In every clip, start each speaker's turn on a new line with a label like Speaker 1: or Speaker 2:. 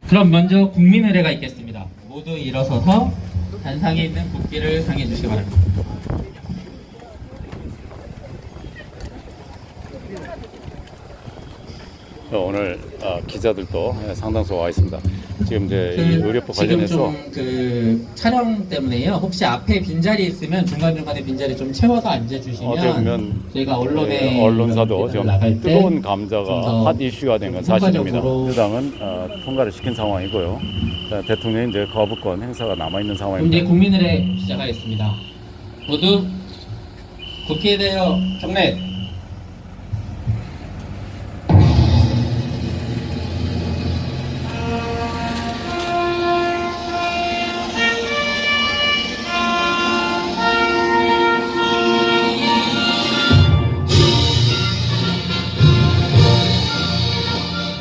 Speaker 1: 그럼 먼저 국민의례가 있겠습니다. 모두 일어서서 단상에 있는 국기를 향해 주시기 바랍니다.
Speaker 2: 오늘 기자들도 상당수 와 있습니다. 지금 이제 이 의료법 관련해서
Speaker 1: 지금 좀 촬영 때문에요. 혹시 앞에 빈자리 있으면 중간중간에 빈자리 좀 채워서 앉아주시면
Speaker 2: 어떻게 보면
Speaker 1: 저희가 언론에
Speaker 2: 언론사도 지금
Speaker 1: 나갈 때
Speaker 2: 뜨거운 감자가 핫 이슈가 된 건 사실입니다.
Speaker 1: 효과적으로
Speaker 2: 여당은 통과를 시킨 상황이고요. 대통령이 이제 거부권 행사가 남아 있는
Speaker 1: 이제
Speaker 2: 상황입니다.
Speaker 1: 국민의례 시작하겠습니다. 모두 국기에 대하여 경례.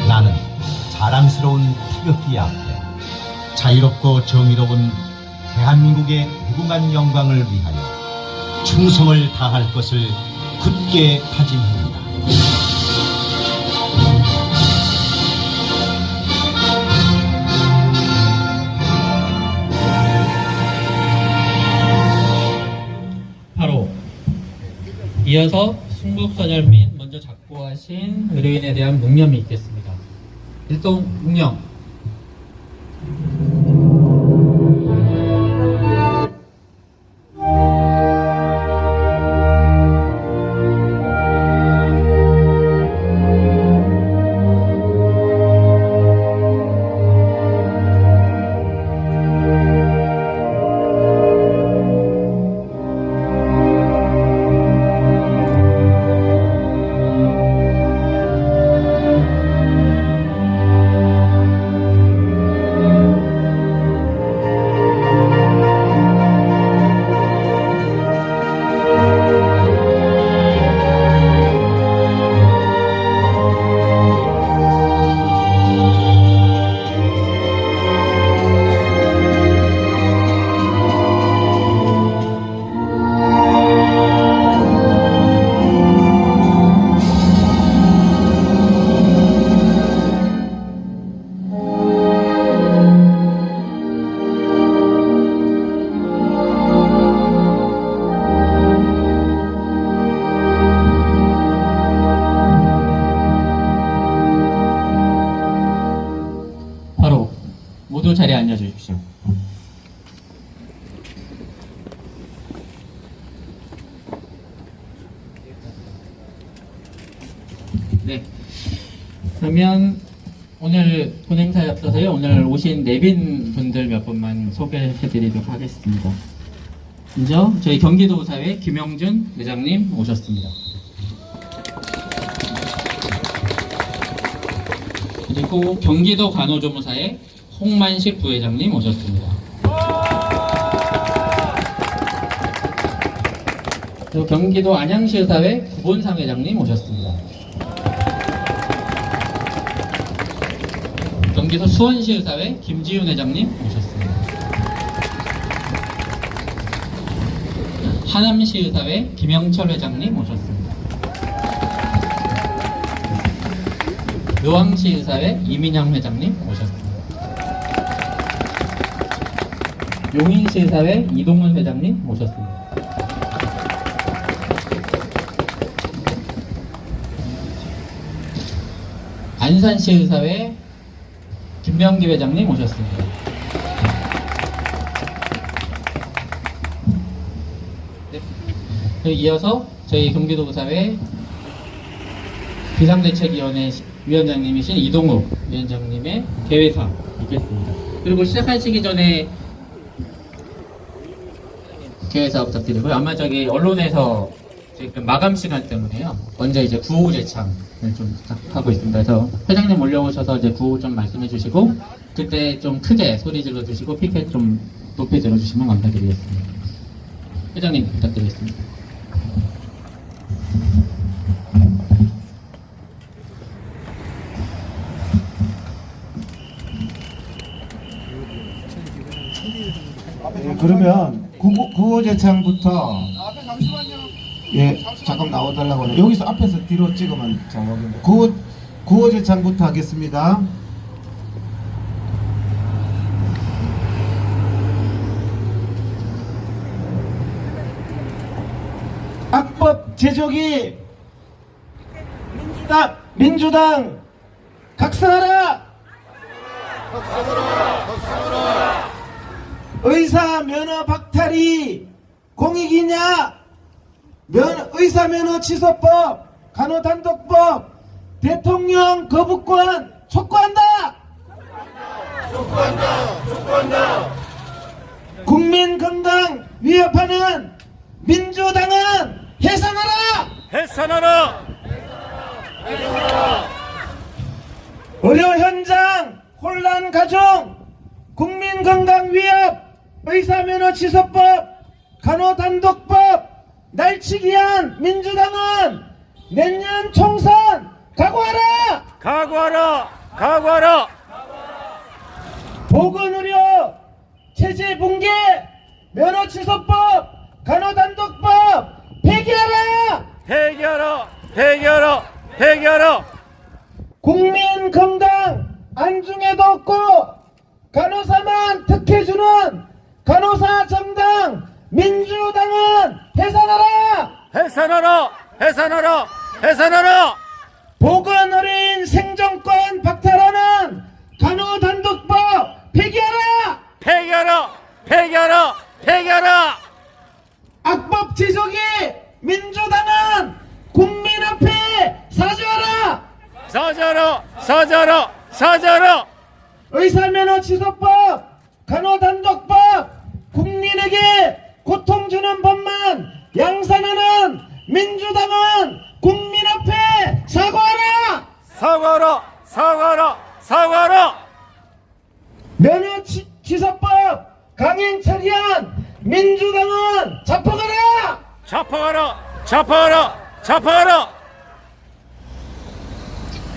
Speaker 3: 나는 자랑스러운 태극기 앞에 자유롭고 정의로운 대한민국의 무궁한 영광을 위하여 충성을 다할 것을 굳게 다짐합니다.
Speaker 1: 바로 이어서 순국선열 및 먼저 작고하신 의료인에 대한 묵념이 있겠습니다. 일동 묵념. 바로 모두 자리에 앉아주십시오. 네. 그러면 오늘 본행사에 앞서서요. 오늘 오신 내빈 분들 몇 분만 소개해드리도록 하겠습니다. 먼저 저희 경기도사회 김영준 회장님 오셨습니다. 그리고 경기도 간호조무사의 홍만식 부회장님 오셨습니다. 그리고 경기도 안양시의사회 구본상 회장님 오셨습니다. 경기도 수원시의사회 김지윤 회장님 오셨습니다. 하남시의사회 김영철 회장님 오셨습니다. 노왕시의사회 이민영 회장님 오셨습니다. 용인시의사회 이동훈 회장님 오셨습니다. 안산시의사회 김명기 회장님 오셨습니다. 네. 이어서 저희 경기도사회 비상대책위원회 위원장님이신 이동욱 위원장님의 개회사 있겠습니다. 그리고 시작하시기 전에 개회사 부탁드리고요. 아마 저기 언론에서 지금 마감 시간 때문에요. 먼저 이제 구호 제창을 좀 부탁하고 있습니다. 그래서 회장님 올려오셔서 이제 구호 좀 말씀해 주시고 그때 좀 크게 소리 질러 주시고 피켓 좀 높이 들어주시면 감사드리겠습니다. 회장님 부탁드리겠습니다.
Speaker 4: 그러면 구호제창부터 예 잠깐 나와달라고 하네요. 여기서 앞에서 뒤로 찍으면 정확인데 구호제창부터 하겠습니다. 제조기 민주당 각성하라! 의사 면허 박탈이 공익이냐? 의사 면허 취소법, 간호단독법, 대통령 거부권 촉구한다! 국민 건강 위협하는 민주당은 해산하라!
Speaker 2: 해산하라!
Speaker 4: 의료 현장 혼란 가중, 국민 건강 위협, 의사 면허 취소법, 간호단독법 날치기한 민주당은 내년 총선 각오하라!
Speaker 2: 각오하라! 각오하라!
Speaker 4: 보건의료 체제 붕괴, 면허 취소법, 간호단독법 폐기하라!
Speaker 2: 폐기하라! 폐기하라! 폐기하라!
Speaker 4: 국민 건강 안중에도 없고 간호사만 특혜주는 간호사 정당 민주당은 해산하라!
Speaker 2: 해산하라! 해산하라! 해산하라!
Speaker 4: 보건의료인 생존권 박탈하는 간호단독법 폐기하라!
Speaker 2: 폐기하라! 폐기하라! 폐기하라!
Speaker 4: 악법 제조기 민주당은 국민 앞에 사죄하라!
Speaker 2: 사죄하라! 사죄하라! 사죄하라!
Speaker 4: 의사면허 취소법, 간호단독법, 국민에게 고통 주는 법만 양산하는 민주당은 국민 앞에 사과하라!
Speaker 2: 사과하라! 사과하라! 사과하라!
Speaker 4: 면허 취소법 강행 처리한 민주당은 자포가라!
Speaker 2: 자파하라! 자파하라! 자파하라!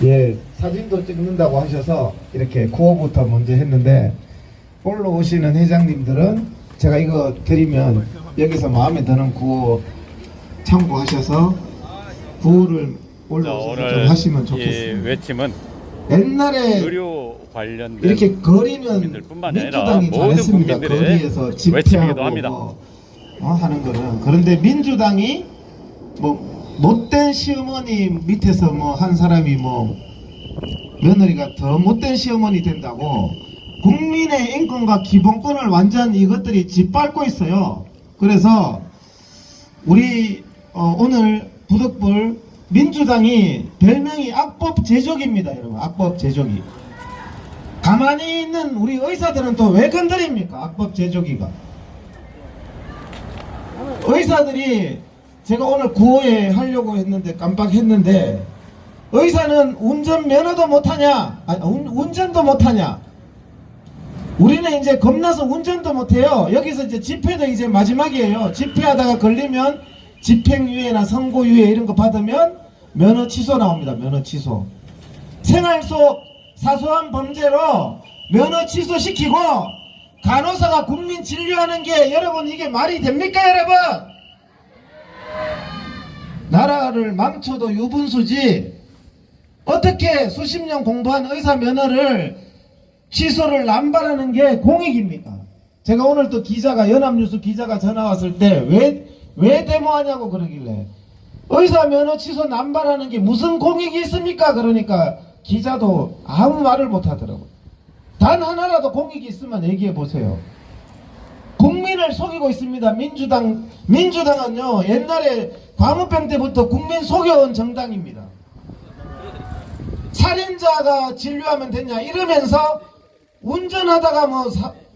Speaker 4: 예, 사진도 찍는다고 하셔서 이렇게 구호부터 먼저 했는데 올라오시는 회장님들은 제가 이거 드리면 여기서 마음에 드는 구호 참고하셔서 구호를 올라오셔서 좀 하시면
Speaker 2: 이
Speaker 4: 좋겠습니다.
Speaker 2: 외침은
Speaker 4: 옛날에
Speaker 2: 의료 관련된
Speaker 4: 이렇게 거리는
Speaker 2: 국민들뿐만 아니라
Speaker 4: 민주당이
Speaker 2: 모든
Speaker 4: 잘했습니다.
Speaker 2: 국민들의
Speaker 4: 거리에서
Speaker 2: 외침이기도
Speaker 4: 집회하고
Speaker 2: 합니다.
Speaker 4: 하는 거는. 그런데 민주당이 뭐 못된 시어머니 밑에서 뭐 한 사람이 뭐 며느리가 더 못된 시어머니 된다고 국민의 인권과 기본권을 완전 이것들이 짓밟고 있어요. 그래서 우리 오늘 부득불 민주당이 별명이 악법 제조기입니다. 여러분, 악법 제조기. 가만히 있는 우리 의사들은 또 왜 건드립니까? 악법 제조기가. 의사들이 제가 오늘 구호에 하려고 했는데 깜빡했는데 의사는 운전 면허도 못하냐? 아니, 운전도 못하냐? 우리는 이제 겁나서 운전도 못해요. 여기서 이제 집회도 이제 마지막이에요. 집회하다가 걸리면 집행유예나 선고유예 이런 거 받으면 면허 취소 나옵니다. 면허 취소. 생활 속 사소한 범죄로 면허 취소시키고 간호사가 국민 진료하는 게 여러분 이게 말이 됩니까 여러분? 나라를 망쳐도 유분수지 어떻게 수십 년 공부한 의사 면허를 취소를 남발하는 게 공익입니까? 제가 오늘 또 기자가 연합뉴스 기자가 전화 왔을 때 왜 데모하냐고 그러길래 의사 면허 취소 남발하는 게 무슨 공익이 있습니까? 그러니까 기자도 아무 말을 못 하더라고요. 단 하나라도 공익이 있으면 얘기해 보세요. 국민을 속이고 있습니다. 민주당은요 옛날에 광우병 때부터 국민 속여온 정당입니다. 살인자가 진료하면 되냐 이러면서 운전하다가 뭐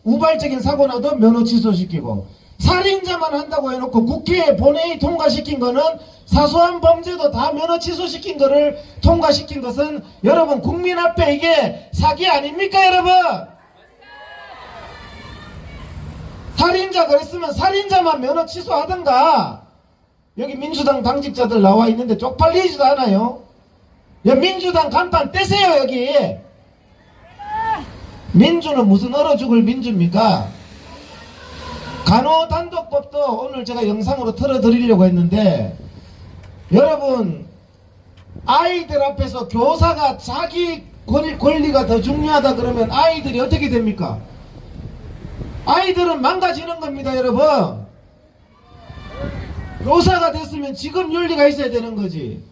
Speaker 4: 우발적인 사고 나도 면허 취소시키고 살인자만 한다고 해놓고 국회에 본회의 통과시킨 거는 사소한 범죄도 다 면허 취소시킨 거를 통과시킨 것은 여러분 국민 앞에 이게 사기 아닙니까 여러분? 살인자 그랬으면 살인자만 면허 취소하던가. 여기 민주당 당직자들 나와 있는데 쪽팔리지도 않아요. 야, 민주당 간판 떼세요 여기. 민주는 무슨 얼어 죽을 민주입니까? 간호단독법도 오늘 제가 영상으로 틀어드리려고 했는데 여러분 아이들 앞에서 교사가 자기 권리가 더 중요하다 그러면 아이들이 어떻게 됩니까? 아이들은 망가지는 겁니다 여러분. 의사가 됐으면 지금 윤리가 있어야 되는 거지.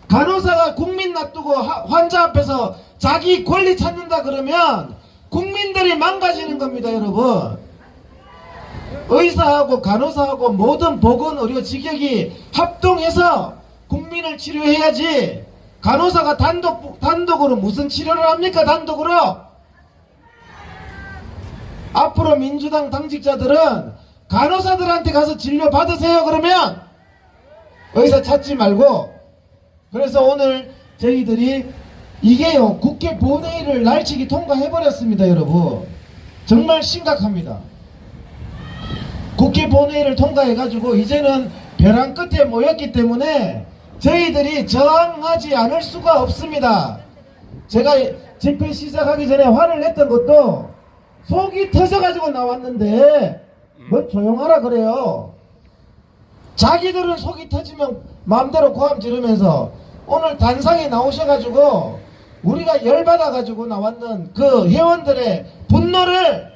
Speaker 4: 간호사가 국민 놔두고 환자 앞에서 자기 권리 찾는다 그러면 국민들이 망가지는 겁니다, 여러분. 의사하고 간호사하고 모든 보건의료 직역이 합동해서 국민을 치료해야지. 간호사가 단독으로 무슨 치료를 합니까? 단독으로. 앞으로 민주당 당직자들은 간호사들한테 가서 진료 받으세요 그러면 의사 찾지 말고. 그래서 오늘 저희들이 이게요, 국회 본회의를 날치기 통과해버렸습니다, 여러분. 정말 심각합니다. 국회 본회의를 통과해가지고 이제는 벼랑 끝에 모였기 때문에 저희들이 저항하지 않을 수가 없습니다. 제가 집회 시작하기 전에 화를 냈던 것도 속이 터져가지고 나왔는데 뭐 조용하라 그래요. 자기들은 속이 터지면 마음대로 고함 지르면서 오늘 단상에 나오셔가지고 우리가 열받아가지고 나왔는 그 회원들의 분노를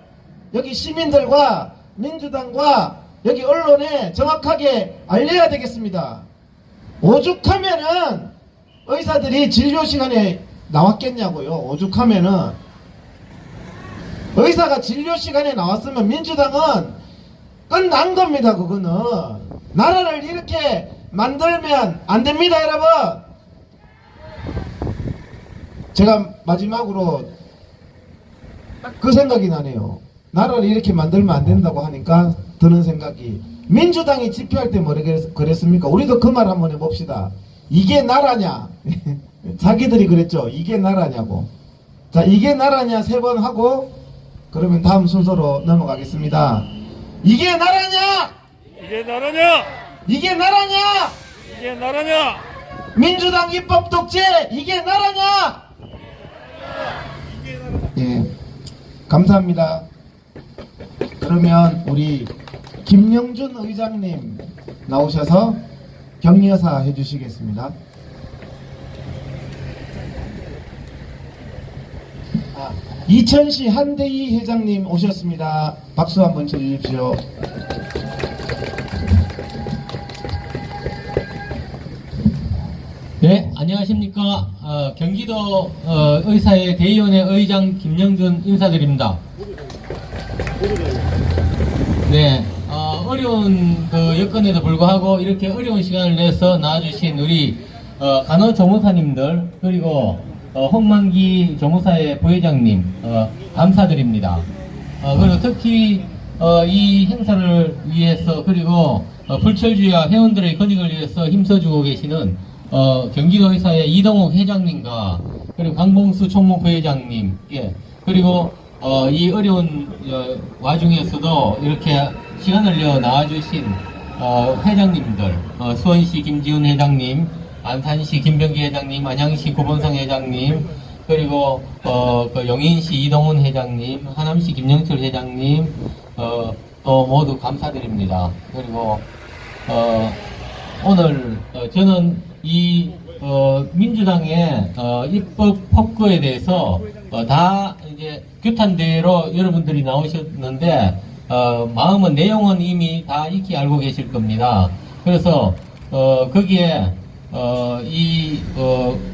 Speaker 4: 여기 시민들과 민주당과 여기 언론에 정확하게 알려야 되겠습니다. 오죽하면은 의사들이 진료 시간에 나왔겠냐고요. 오죽하면은 의사가 진료 시간에 나왔으면 민주당은 끝난 겁니다. 그거는 나라를 이렇게 만들면 안 됩니다, 여러분. 제가 마지막으로 그 생각이 나네요. 나라를 이렇게 만들면 안 된다고 하니까 드는 생각이, 민주당이 집회할 때 뭐라 그랬습니까? 우리도 그 말 한번 해봅시다. 이게 나라냐? 자기들이 그랬죠. 이게 나라냐고. 자, 이게 나라냐 3번 하고 그러면 다음 순서로 넘어가겠습니다. 이게 나라냐?
Speaker 2: 이게 나라냐?
Speaker 4: 이게 나라냐?
Speaker 2: 이게 나라냐?
Speaker 4: 민주당 입법 독재 이게 나라냐? 예, 감사합니다. 그러면 우리 김영준 의장님 나오셔서 격려사 해주시겠습니다. 이천시 한대희 회장님 오셨습니다. 박수 한번 쳐주십시오.
Speaker 5: 네, 안녕하십니까. 경기도 의사회 대의원회 의장 김영준 인사드립니다. 네, 어려운 그 여건에도 불구하고 이렇게 어려운 시간을 내서 나와주신 우리 간호조무사님들, 그리고 홍만기 조무사의 부회장님 감사드립니다. 그리고 특히 이 행사를 위해서, 그리고 불철주의와 회원들의 권익을 위해서 힘써주고 계시는 경기도의사회 이동욱 회장님과 그리고 강봉수 총무부회장님, 예, 그리고 이 어려운 와중에서도 이렇게 시간을 내어 나와주신 회장님들, 수원시 김지훈 회장님, 안산시 김병기 회장님, 안양시 구본성 회장님, 그리고 그 용인시 이동훈 회장님, 하남시 김영철 회장님, 또 모두 감사드립니다. 그리고 오늘 저는 이 민주당의 입법 폭거에 대해서 다 이제 규탄대로 여러분들이 나오셨는데 마음은, 내용은 이미 다 익히 알고 계실 겁니다. 그래서 거기에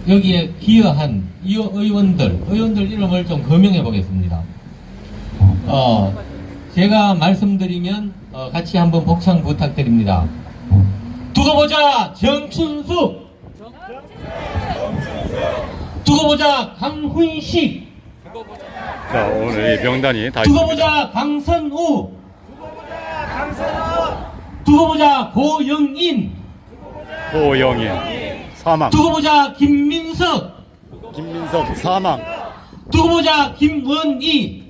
Speaker 5: 여기에 기여한 이 의원들 이름을 좀 거명해 보겠습니다. 제가 말씀드리면 같이 한번 복창 부탁드립니다. 두고 보자 정춘수, 두고 보자 강훈식,
Speaker 2: 자, 오늘 이 명단이 다
Speaker 5: 두고
Speaker 2: 있습니다.
Speaker 5: 보자 강선우, 두고 보자 고영인,
Speaker 2: 고영인 사망,
Speaker 5: 두고 보자 김민석,
Speaker 2: 김민석 사망,
Speaker 5: 두고 보자 김원희,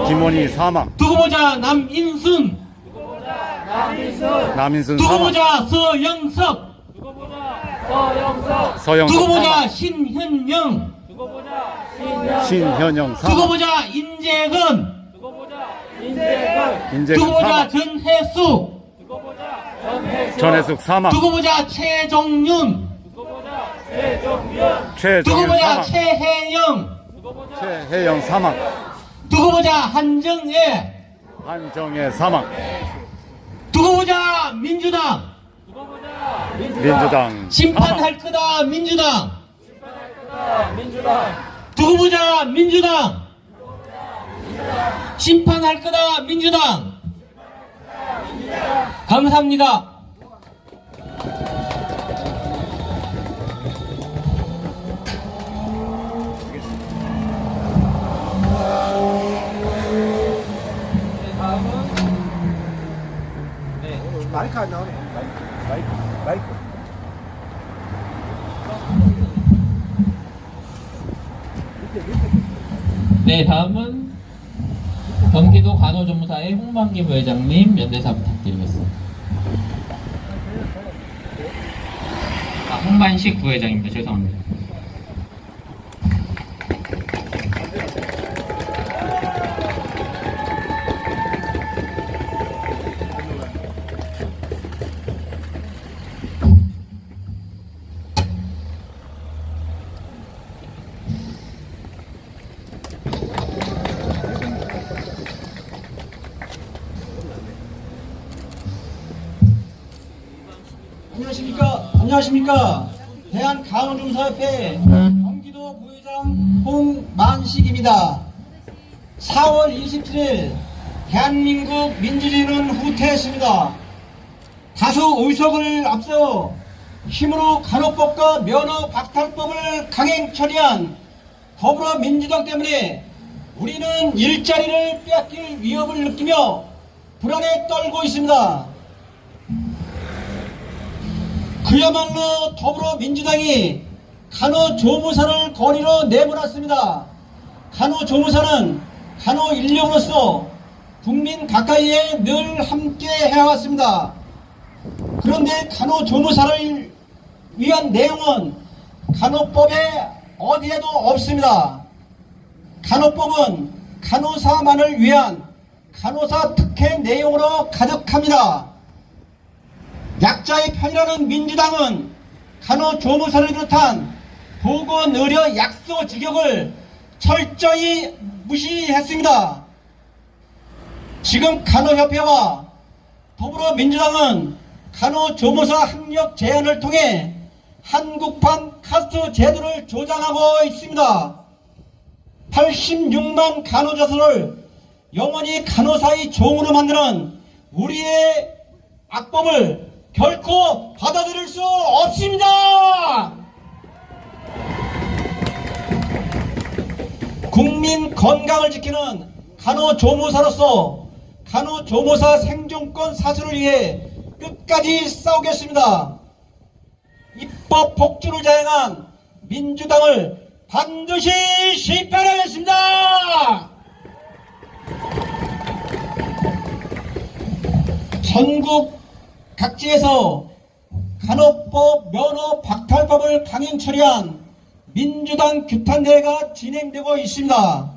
Speaker 2: 김원희 사망,
Speaker 5: 두고 보자 남인순,
Speaker 2: 남인순
Speaker 5: 두고
Speaker 2: 사망,
Speaker 5: 보자 서영석,
Speaker 2: 서영석
Speaker 5: 두고 보자
Speaker 2: 사망,
Speaker 5: 신현영,
Speaker 2: 신현영
Speaker 5: 두고
Speaker 2: 사망,
Speaker 5: 보자 인재근,
Speaker 2: 인재근
Speaker 5: 두고 보자
Speaker 2: 사망,
Speaker 5: 전혜숙,
Speaker 2: 전혜숙 사망,
Speaker 5: 두고 보자 최종윤, 두고
Speaker 2: 최종윤
Speaker 5: 보자
Speaker 2: 사망,
Speaker 5: 최혜영,
Speaker 2: 최혜영 사망,
Speaker 5: 두고 보자 한정애,
Speaker 2: 한정혜 사망.
Speaker 5: 두고 보자 민주당.
Speaker 2: 민주당
Speaker 5: 심판할 거다 민주당. 두고 보자 민주당. 심판할 거다 민주당. 감사합니다.
Speaker 4: 마이크 안 나오네. 마이크.
Speaker 1: 네, 다음은 경기도 간호조무사의 홍만기 부회장님 연대사 부탁드리겠습니다. 홍만식 부회장입니다. 죄송합니다.
Speaker 6: 안녕하십니까. 대한간호조무사협회 경기도 부회장 홍만식입니다. 4월 27일 대한민국 민주주의는 후퇴했습니다. 다수 의석을 앞서 힘으로 간호법과 면허 박탈법을 강행 처리한 더불어민주당 때문에 우리는 일자리를 빼앗길 위협을 느끼며 불안에 떨고 있습니다. 그야말로 더불어민주당이 간호조무사를 거리로 내몰았습니다. 간호조무사는 간호인력으로서 국민 가까이에 늘 함께 해왔습니다. 그런데 간호조무사를 위한 내용은 간호법에 어디에도 없습니다. 간호법은 간호사만을 위한 간호사 특혜 내용으로 가득합니다. 약자의 편이라는 민주당은 간호조무사를 비롯한 보건의료 약소 직역을 철저히 무시했습니다. 지금 간호협회와 더불어민주당은 간호조무사 학력 제한을 통해 한국판 카스트 제도를 조장하고 있습니다. 86만 간호조사를 영원히 간호사의 종으로 만드는 우리의 악법을 결코 받아들일 수 없습니다. 국민 건강을 지키는 간호조무사로서 간호조무사 생존권 사수를 위해 끝까지 싸우겠습니다. 입법 폭주를 자행한 민주당을 반드시 실패하겠습니다. 전국 각지에서 간호법 면허 박탈법을 강행 처리한 민주당 규탄대회가 진행되고 있습니다.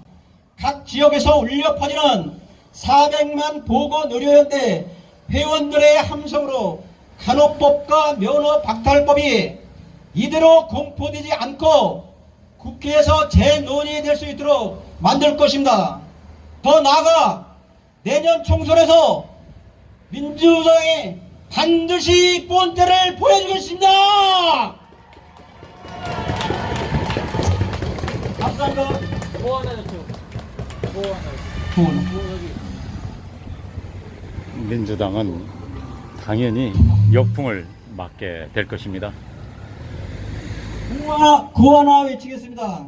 Speaker 6: 각 지역에서 울려 퍼지는 400만 보건의료연대 회원들의 함성으로 간호법과 면허 박탈법이 이대로 공포되지 않고 국회에서 재논의될 수 있도록 만들 것입니다. 더 나아가 내년 총선에서 민주당이 반드시 본때를 보여주겠습니다. 감사합니다.
Speaker 2: 민주당은 당연히 역풍을 맞게 될 것입니다.
Speaker 6: 구하나 외치겠습니다.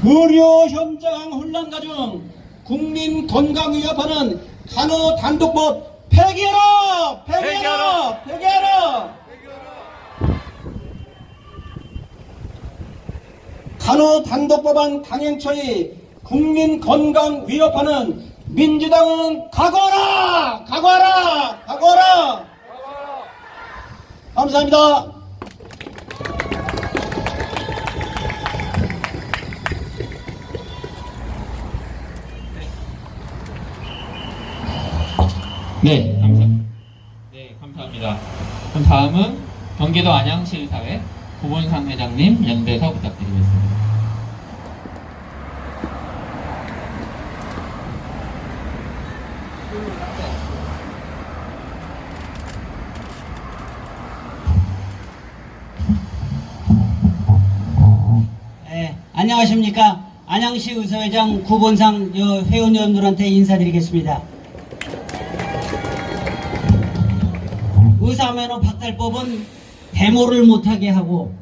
Speaker 6: 의료 현장 혼란 가중 국민 건강 위협하는 간호 단독법 폐기하라! 폐기하라! 폐기하라! 간호 단독법안 강행 처리 국민 건강 위협하는 민주당은 각오하라! 각오하라! 각오하라! 감사합니다.
Speaker 1: 네, 감사합니다. 네, 감사합니다. 그럼 다음은 경기도 안양시의사회 고본상 회장님 연대서 부탁드리겠습니다.
Speaker 7: 안녕하십니까. 안양시 의사회장 구본상 회원 여러분들한테 인사드리겠습니다. 의사면허 박탈법은 데모를 못하게 하고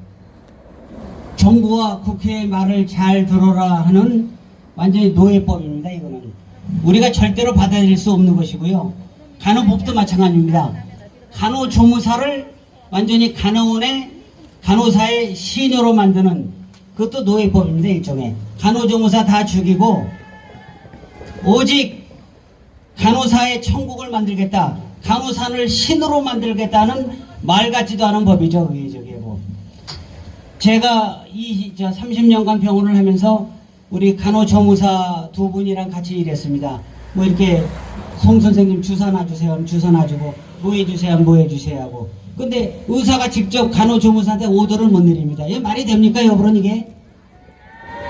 Speaker 7: 정부와 국회의 말을 잘 들어라 하는 완전히 노예법입니다. 이거는 우리가 절대로 받아들일 수 없는 것이고요. 간호법도 마찬가지입니다. 간호조무사를 완전히 간호사의 시녀로 만드는 그것도 노예법입니다. 일종의 간호조무사 다 죽이고 오직 간호사의 천국을 만들겠다, 간호사를 신으로 만들겠다는 말 같지도 않은 법이죠. 그게 저게 뭐. 제가 30년간 병원을 하면서 우리 간호조무사 두 분이랑 같이 일했습니다. 뭐 이렇게 송 선생님 주사 놔주세요 하면 주사 놔주고, 뭐 해주세요 하면 뭐 해주세요 하고. 근데 의사가 직접 간호조무사한테 오더를 못 내립니다. 이게 말이 됩니까 여러분? 이게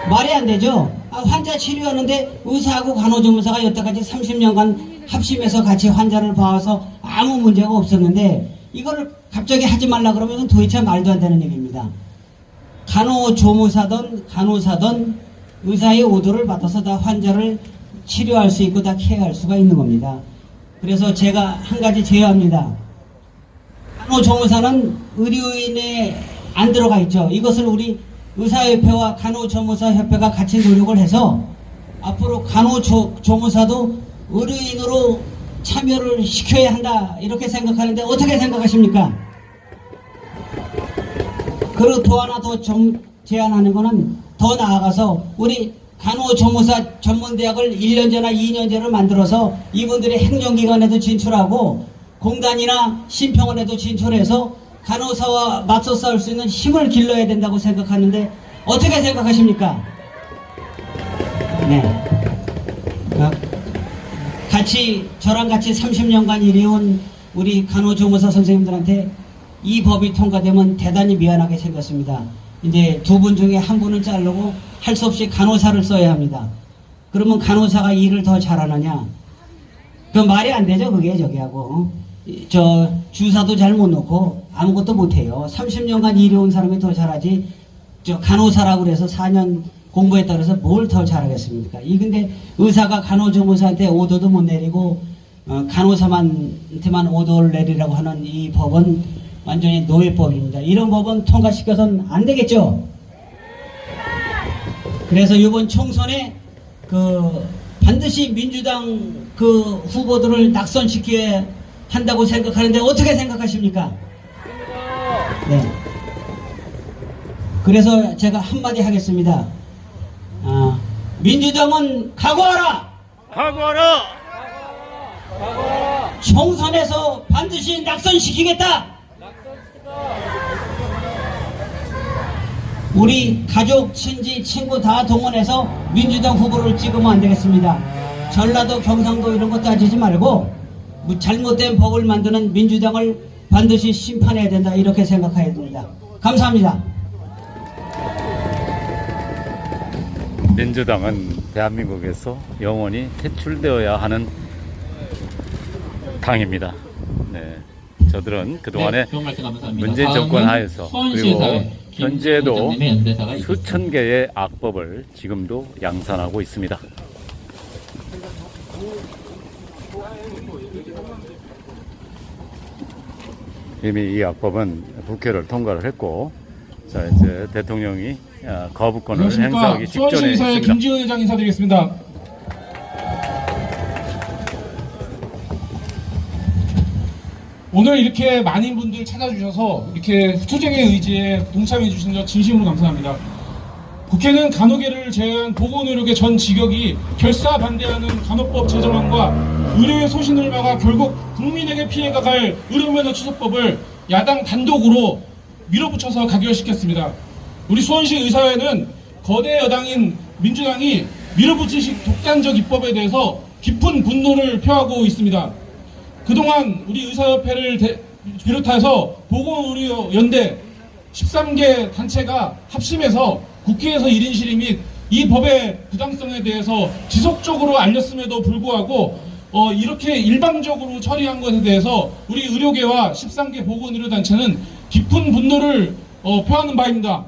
Speaker 7: 말이 안 되죠. 환자 치료하는데 의사하고 간호조무사가 여태까지 30년간 합심해서 같이 환자를 봐와서 아무 문제가 없었는데 이거를 갑자기 하지 말라 그러면 도대체 말도 안 되는 얘기입니다. 간호조무사든 간호사든 의사의 오더를 받아서 다 환자를 치료할 수 있고 다 케어할 수가 있는 겁니다. 그래서 제가 한 가지 제어합니다. 간호조무사는 의료인에 안 들어가 있죠. 이것을 우리 의사협회와 간호조무사협회가 같이 노력을 해서 앞으로 간호조무사도 의료인으로 참여를 시켜야 한다 이렇게 생각하는데 어떻게 생각하십니까? 그리고 또 하나 더 제안하는 거는 더 나아가서 우리 간호조무사 전문대학을 1년제나 2년제를 만들어서 이분들의 행정기관에도 진출하고 공단이나 심평원에도 진출해서 간호사와 맞서 싸울 수 있는 힘을 길러야 된다고 생각하는데 어떻게 생각하십니까? 네. 저랑 같이 30년간 일해온 우리 간호조무사 선생님들한테 이 법이 통과되면 대단히 미안하게 생겼습니다. 이제 두 분 중에 한 분은 자르고 할 수 없이 간호사를 써야 합니다. 그러면 간호사가 일을 더 잘하느냐? 그 말이 안 되죠, 그게 저기하고. 주사도 잘 못 놓고 아무것도 못해요. 30년간 일해온 사람이 더 잘하지. 간호사라고 그래서 4년 공부했다 그래서 뭘 더 잘하겠습니까? 근데 의사가 간호조무사한테 오더도 못 내리고 간호사한테만 오더를 내리라고 하는 이 법은 완전히 노예법입니다. 이런 법은 통과시켜서는 안 되겠죠. 그래서 이번 총선에 반드시 민주당 후보들을 낙선시켜야 한다고 생각하는데 어떻게 생각하십니까? 네. 그래서 제가 한마디 하겠습니다. 민주당은 각오하라!
Speaker 2: 각오하라!
Speaker 7: 총선에서 반드시 낙선시키겠다! 우리 가족, 친지, 친구 다 동원해서 민주당 후보를 찍으면 안 되겠습니다. 전라도, 경상도 이런 거 따지지 말고 잘못된 법을 만드는 민주당을 반드시 심판해야 된다 이렇게 생각해야 됩니다. 감사합니다.
Speaker 2: 민주당은 대한민국에서 영원히 퇴출되어야 하는 당입니다. 네, 저들은 그동안에
Speaker 1: 좋은 말씀 감사합니다.
Speaker 2: 문재인 정권 하에서 그리고
Speaker 1: 수원시의사회
Speaker 2: 현재도
Speaker 1: 김부장님의 연대사가
Speaker 2: 수천 개의 악법을 지금도 양산하고 있습니다. 이미 이 악법은 국회를 통과를 했고, 자 이제 대통령이 거부권을 행사하기 직전에
Speaker 8: 수원시의사회
Speaker 2: 있습니다.
Speaker 8: 김지은 회장 인사드리겠습니다. 오늘 이렇게 많은 분들 찾아주셔서 이렇게 투쟁의 의지에 동참해 주신 점 진심으로 감사합니다. 국회는 간호계를 제외한 보건의료계 전 직역이 결사 반대하는 간호법 제정안과 의료의 소신을 막아 결국 국민에게 피해가 갈 의료면허 취소법을 야당 단독으로 밀어붙여서 가결시켰습니다. 우리 수원시 의사회는 거대 여당인 민주당이 밀어붙이신 독단적 입법에 대해서 깊은 분노를 표하고 있습니다. 그동안 우리 의사협회를 비롯해서 보건의료연대 13개 단체가 합심해서 국회에서 1인 실의 및 이 법의 부당성에 대해서 지속적으로 알렸음에도 불구하고 이렇게 일방적으로 처리한 것에 대해서 우리 의료계와 13개 보건의료단체는 깊은 분노를 표하는 바입니다.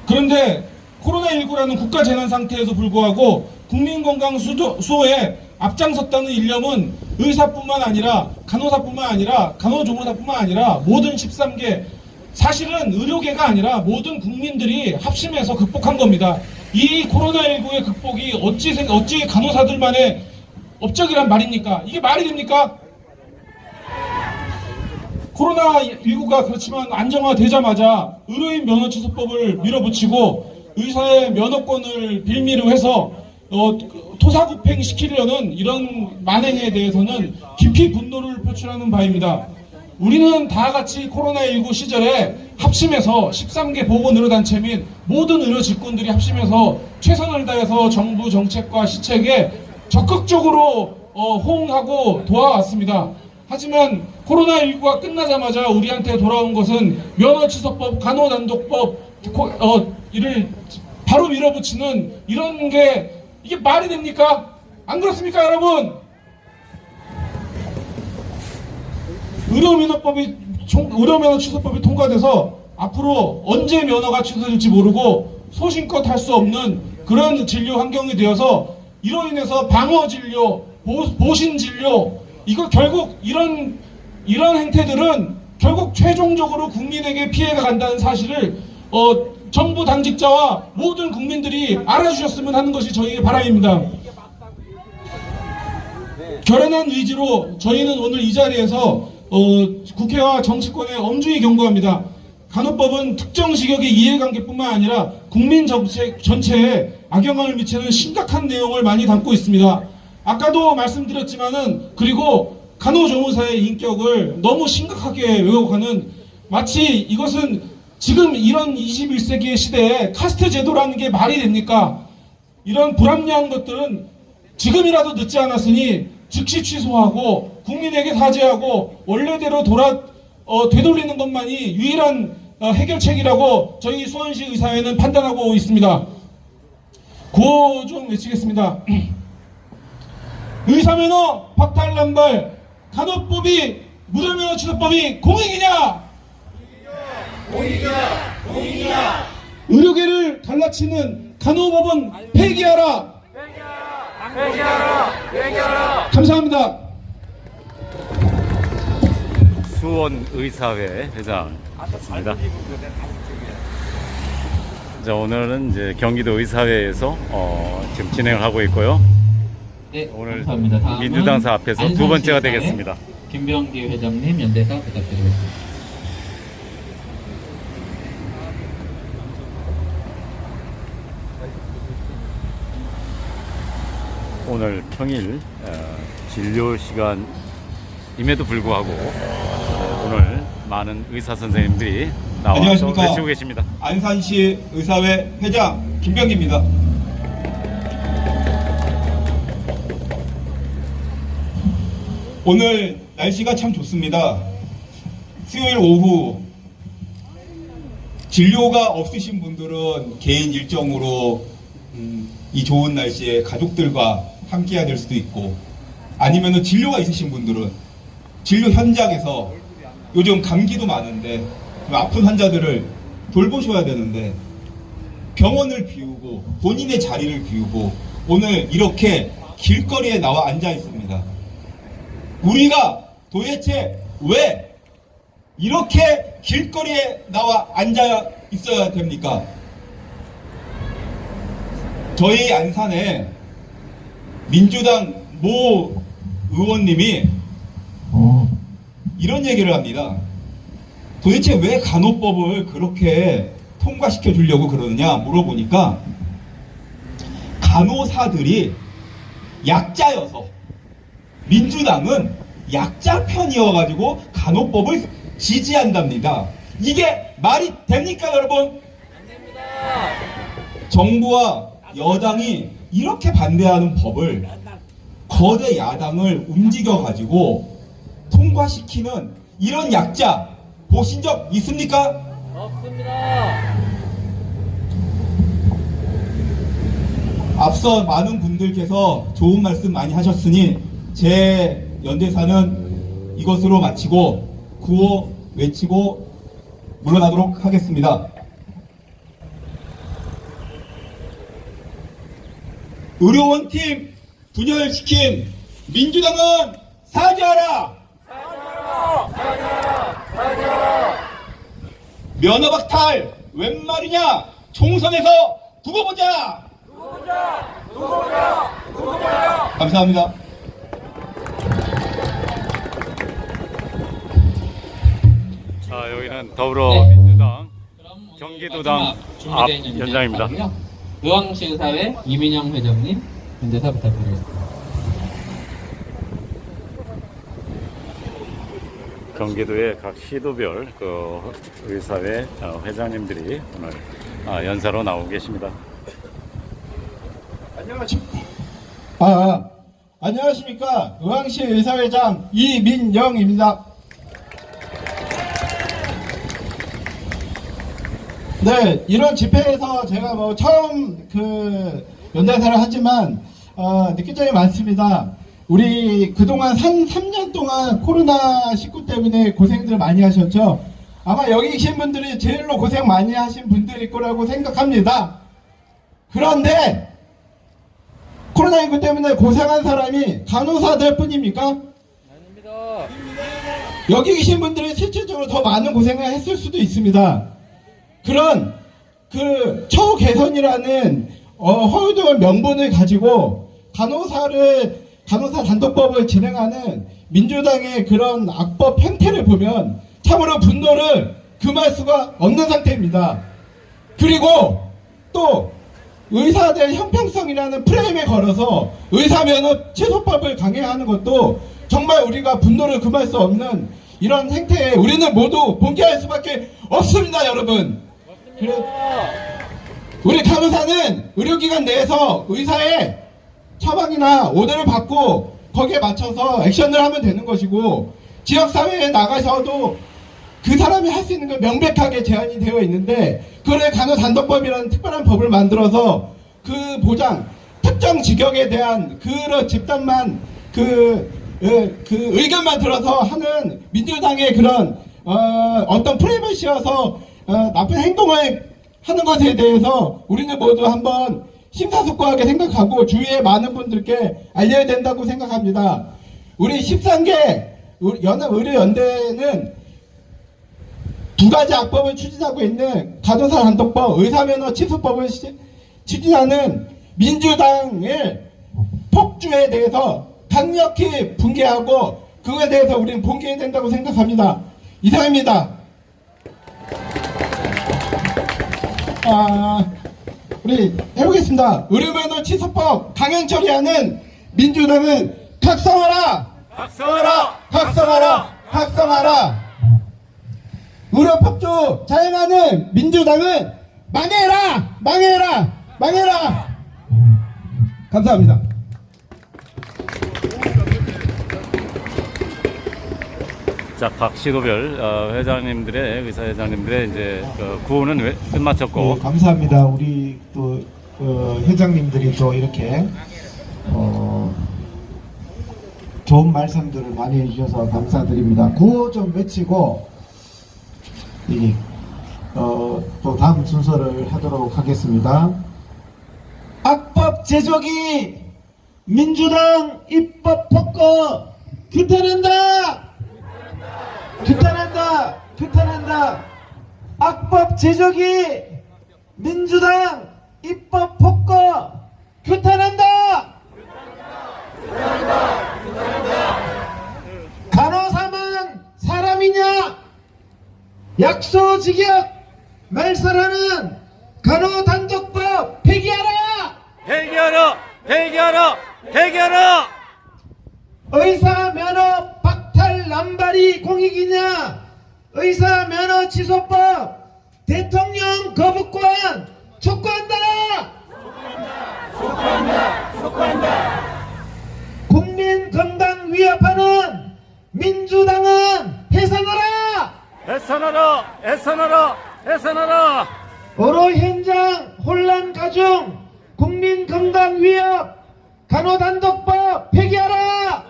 Speaker 8: 그런데 코로나19라는 국가 재난 상태에서 불구하고 국민 건강 수호에 앞장섰다는 일념은 의사뿐만 아니라 간호사뿐만 아니라 간호조무사뿐만 아니라 모든 13개, 사실은 의료계가 아니라 모든 국민들이 합심해서 극복한 겁니다. 이 코로나19의 극복이 어찌 간호사들만의 업적이란 말입니까? 이게 말이 됩니까? 코로나19가 그렇지만 안정화되자마자 의료인 면허 취소법을 밀어붙이고 의사의 면허권을 빌미로 해서 토사구팽 시키려는 이런 만행에 대해서는 깊이 분노를 표출하는 바입니다. 우리는 다 같이 코로나19 시절에 합심해서 13개 보건의료단체 및 모든 의료 직군들이 합심해서 최선을 다해서 정부 정책과 시책에 적극적으로 호응하고 도와왔습니다. 하지만 코로나19가 끝나자마자 우리한테 돌아온 것은 면허취소법, 간호단독법 이를 바로 밀어붙이는 이런 게 이게 말이 됩니까? 안 그렇습니까, 여러분? 의료면허 취소법이 통과돼서 앞으로 언제 면허가 취소될지 모르고 소신껏 할 수 없는 그런 진료 환경이 되어서 이로 인해서 방어 진료, 보신 진료, 이거 결국 이런 행태들은 결국 최종적으로 국민에게 피해가 간다는 사실을 정부 당직자와 모든 국민들이 알아주셨으면 하는 것이 저희의 바람입니다. 결연한 의지로 저희는 오늘 이 자리에서 국회와 정치권에 엄중히 경고합니다. 간호법은 특정 직역의 이해관계뿐만 아니라 국민 정책 전체에 악영향을 미치는 심각한 내용을 많이 담고 있습니다. 아까도 말씀드렸지만은 그리고 간호조무사의 인격을 너무 심각하게 왜곡하는, 마치 이것은 지금 이런 21세기의 시대에 카스트 제도라는 게 말이 됩니까? 이런 불합리한 것들은 지금이라도 늦지 않았으니 즉시 취소하고 국민에게 사죄하고 원래대로 되돌리는 것만이 유일한 해결책이라고 저희 수원시 의사회는 판단하고 있습니다. 구호 좀 외치겠습니다. 의사면허 박탈남발, 간호법이 무료면허 취소법이 공익이냐? 공익이냐? 의료계를 갈라치는 간호법은 폐기하라. 감사합니다.
Speaker 2: 수원의사회 회장입니다. 자, 오늘은 이제 경기도 의사회에서 지금 진행을 하고 있고요.
Speaker 1: 네,
Speaker 2: 오늘
Speaker 1: 감사합니다. 다음은
Speaker 2: 민주당사 앞에서 두 번째가
Speaker 1: 안산시의사회
Speaker 2: 되겠습니다.
Speaker 1: 김병기 회장님 연대사 부탁드리겠습니다.
Speaker 2: 오늘 평일 진료 시간임에도 불구하고 오늘 많은 의사 선생님들이 나와서
Speaker 9: 안녕하십니까.
Speaker 2: 외치고 계십니다.
Speaker 9: 안산시 의사회 회장 김병기입니다. 오늘 날씨가 참 좋습니다. 수요일 오후 진료가 없으신 분들은 개인 일정으로 이 좋은 날씨에 가족들과 함께 해야 될 수도 있고, 아니면 진료가 있으신 분들은 진료 현장에서 요즘 감기도 많은데 아픈 환자들을 돌보셔야 되는데 병원을 비우고 본인의 자리를 비우고 오늘 이렇게 길거리에 나와 앉아 있습니다. 우리가 도대체 왜 이렇게 길거리에 나와 앉아 있어야 됩니까? 저희 안산에 민주당 모 의원님이 이런 얘기를 합니다. 도대체 왜 간호법을 그렇게 통과시켜 주려고 그러느냐 물어보니까 간호사들이 약자여서, 민주당은 약자 편이어가지고 간호법을 지지한답니다. 이게 말이 됩니까, 여러분? 안 됩니다. 정부와 여당이 이렇게 반대하는 법을 거대 야당을 움직여가지고 통과시키는 이런 약자 보신 적 있습니까? 없습니다. 앞서 많은 분들께서 좋은 말씀 많이 하셨으니 제 연대사는 이것으로 마치고 구호 외치고 물러나도록 하겠습니다. 의료원팀 분열시킨 민주당은 사죄하라! 면허박탈 웬 말이냐? 총선에서 두고 보자! 감사합니다.
Speaker 2: 자, 여기는 더불어민주당
Speaker 1: 그럼
Speaker 2: 경기도당
Speaker 1: 마지막 준비되어 있는
Speaker 2: 앞 연장입니다.
Speaker 1: 연장하고요. 의왕시 의사회 이민영 회장님 현대사 부탁드리겠습니다.
Speaker 2: 경기도의 각 시도별 그 의사회 회장님들이 오늘 연사로 나오고 계십니다.
Speaker 6: 안녕하십니까. 의왕시 의사회장 이민영입니다. 네, 이런 집회에서 제가 처음 연대사를 하지만, 느낄 점이 많습니다. 우리 그동안 3년 동안 코로나19 때문에 고생들 많이 하셨죠? 아마 여기 계신 분들이 제일로 고생 많이 하신 분들일 거라고 생각합니다. 그런데, 코로나19 때문에 고생한 사람이 간호사들 뿐입니까? 아닙니다. 여기 계신 분들이 실질적으로 더 많은 고생을 했을 수도 있습니다. 그런 처개선이라는 허위된 명분을 가지고 간호사 단독법을 진행하는 민주당의 그런 악법 행태를 보면 참으로 분노를 금할 수가 없는 상태입니다. 그리고 또 의사들 형평성이라는 프레임에 걸어서 의사면허 취소법을 강행하는 것도 정말 우리가 분노를 금할 수 없는 이런 행태에 우리는 모두 봉기할 수밖에 없습니다, 여러분. 우리 간호사는 의료기관 내에서 의사의 처방이나 오더를 받고 거기에 맞춰서 액션을 하면 되는 것이고, 지역사회에 나가셔도 그 사람이 할 수 있는 건 명백하게 제한이 되어 있는데, 그걸 간호단독법이라는 특별한 법을 만들어서 그 보장, 특정 직역에 대한 그런 집단만 그 의견만 들어서 하는 민주당의 그런 어떤 프레임을 씌워서 나쁜 행동을 하는 것에 대해서 우리는 모두 한번 심사숙고하게 생각하고 주위의 많은 분들께 알려야 된다고 생각합니다. 우리 13개 연합의료연대는 두 가지 악법을 추진하고 있는 간호사 단독법, 의사면허 취소법을 추진하는 민주당의 폭주에 대해서 강력히 붕괴하고 그거에 대해서 우리는 봉기해야 된다고 생각합니다. 이상입니다. 우리 해보겠습니다. 의료면허 취소법 강행 처리하는 민주당은 각성하라! 각성하라! 각성하라! 각성하라! 의료법조 자행하는 민주당은 망해라! 망해라! 망해라! 감사합니다.
Speaker 2: 자, 각 시도별 회장님들의 의사회장님들의 이제 구호는 끝마쳤고.
Speaker 4: 네, 감사합니다. 우리 또 회장님들이 또 이렇게 좋은 말씀들을 많이 해주셔서 감사드립니다. 구호 좀 외치고 또 다음 순서를 하도록 하겠습니다. 악법 제조기 민주당 입법 폭거 규탄한다! 규탄한다! 규탄한다! 악법 제조기 민주당 입법 폭거 규탄한다! 간호사만 사람이냐? 약소직역 말살하는 간호단독법 폐기하라!
Speaker 2: 폐기하라! 폐기하라! 폐기하라!
Speaker 4: 의사 면허 박탈 남발이 공익이냐? 의사 면허 취소법 대통령 거부권 촉구한다! 촉구한다! 촉구한다! 국민 건강 위협하는 민주당은 해산하라!
Speaker 2: 해산하라! 해산하라! 해산하라!
Speaker 4: 의료 현장 혼란 가중 국민 건강 위협 간호단독법 폐기하라!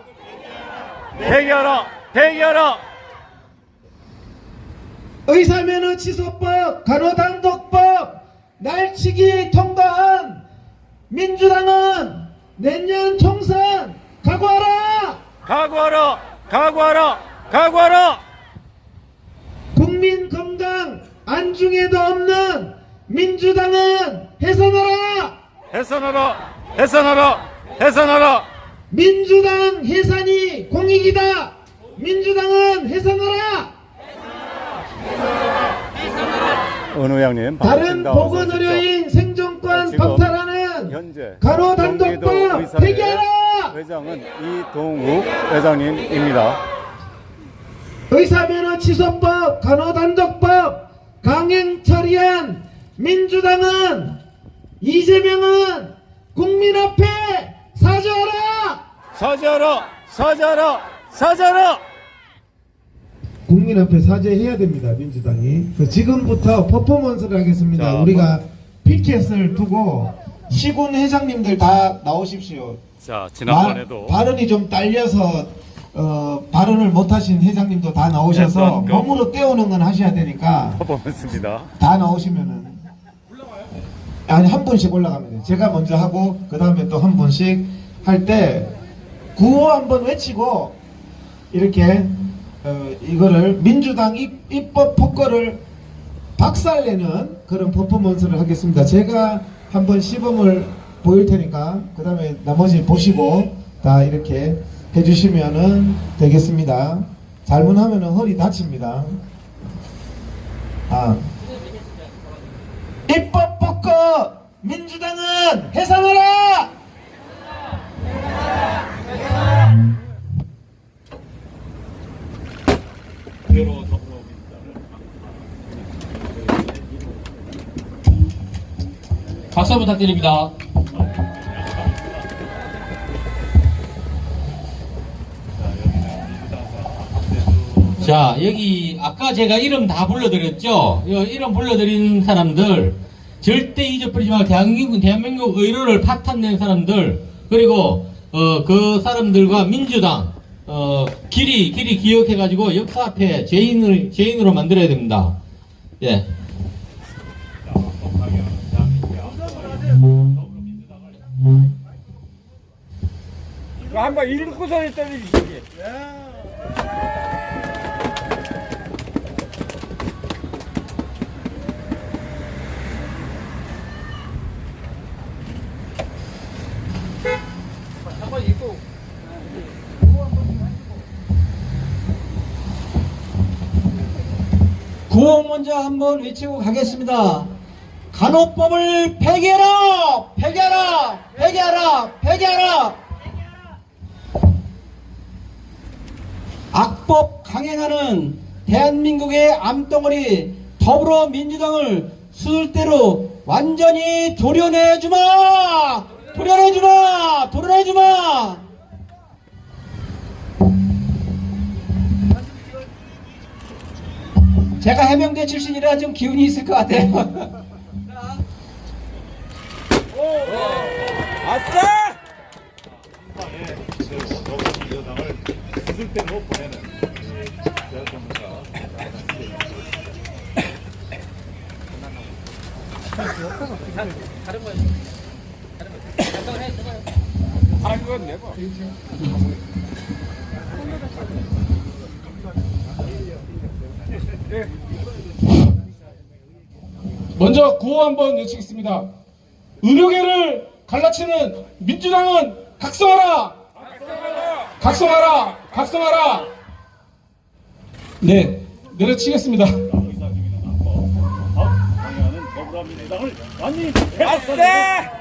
Speaker 2: 폐기하라! 폐기하라!
Speaker 4: 의사면허 취소법 간호단독법 날치기 통과한 민주당은 내년 총선 각오하라!
Speaker 2: 각오하라! 각오하라! 각오하라!
Speaker 4: 국민 건강 안중에도 없는 민주당은 해산하라!
Speaker 2: 해산하라! 해산하라! 해산하라!
Speaker 4: 민주당 해산이 공익이다! 민주당은 해산하라!
Speaker 2: 은 의장님,
Speaker 4: 다른
Speaker 2: 반갑습니다.
Speaker 4: 보건의료인 생존권
Speaker 2: 지금
Speaker 4: 박탈하는
Speaker 2: 현재
Speaker 4: 간호단독법
Speaker 2: 경기도 의사회
Speaker 4: 폐기하라!
Speaker 2: 회장은 이동욱 회장님입니다.
Speaker 4: 의사면허 취소법, 간호단독법 강행 처리한 민주당은 이재명은 국민 앞에 사죄하라!
Speaker 2: 사죄하라! 사죄하라! 사죄하라!
Speaker 4: 국민 앞에 사죄해야 됩니다, 민주당이. 지금부터 퍼포먼스를 하겠습니다.
Speaker 2: 자,
Speaker 4: 우리가 피켓을 두고 시군 회장님들 다 나오십시오.
Speaker 2: 자, 지난번에도
Speaker 4: 발언이 좀 딸려서 발언을 못하신 회장님도 다 나오셔서
Speaker 2: 네,
Speaker 4: 몸으로 떼우는 건 하셔야 되니까
Speaker 2: 퍼포먼스입니다.
Speaker 4: 다 나오시면은 아니 한 분씩 올라가면 돼요. 제가 먼저 하고 그 다음에 또 한 분씩 할 때 구호 한번 외치고 이렇게 이거를 민주당 입법 폭거를 박살내는 그런 퍼포먼스를 하겠습니다. 제가 한번 시범을 보일 테니까 그 다음에 나머지 보시고 다 이렇게 해주시면은 되겠습니다. 잘못하면은 허리 다칩니다. 입법 폭거 민주당은 해산하라!
Speaker 5: 박수 부탁드립니다. 자, 여기 아까 제가 이름 다 불러드렸죠? 이름 불러드린 사람들 절대 잊어버리지 말고 대한민국 의료를 파탄낸 사람들, 그리고 그 사람들과 민주당 길이 기억해가지고 역사 앞에 죄인으로 만들어야 됩니다. 예.
Speaker 2: 한번 읽고서 때리시지.
Speaker 7: 구호 먼저 한번 외치고 가겠습니다. 간호법을 폐기하라! 폐기하라! 폐기하라! 폐기하라! 악법 강행하는 대한민국의 암덩어리 더불어민주당을 수술대로 완전히 도려내주마! 도려내주마! 도려내주마! 제가 해병대 출신이라 좀 기운이 있을 것 같아요.
Speaker 2: 아싸! 여당을 있을 때로 보내는 다른 건 내봐.
Speaker 8: 먼저 구호 한번 외치겠습니다. 의료계를 갈라치는 민주당은 각성하라! 각성하라! 각성하라! 네, 내려치겠습니다.
Speaker 2: 더불어민주당을 완전히 아싸!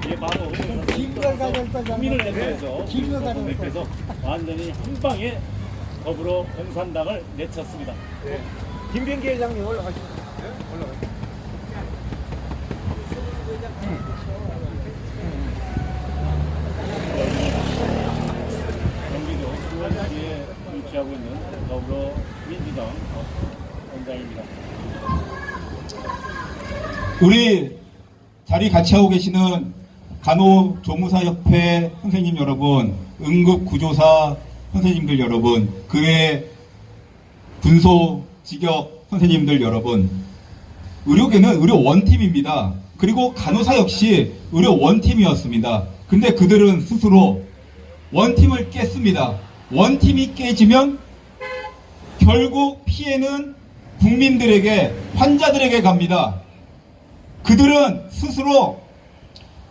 Speaker 2: 이게 바로 국민을 대표해서 완전히 한 방에 더불어 공산당을 내쳤습니다. 김병기 회장님 올라가시죠. 올라가시죠. 경기도 수원시에 위치하고 있는 더불어민주당 원장입니다.
Speaker 9: 우리 자리 같이 하고 계시는 간호조무사협회 선생님 여러분, 응급구조사 선생님들 여러분, 그 외 군소 직역 선생님들 여러분, 의료계는 의료 원팀입니다. 그리고 간호사 역시 의료 원팀이었습니다. 근데 그들은 스스로 원팀을 깼습니다. 원팀이 깨지면 결국 피해는 국민들에게, 환자들에게 갑니다. 그들은 스스로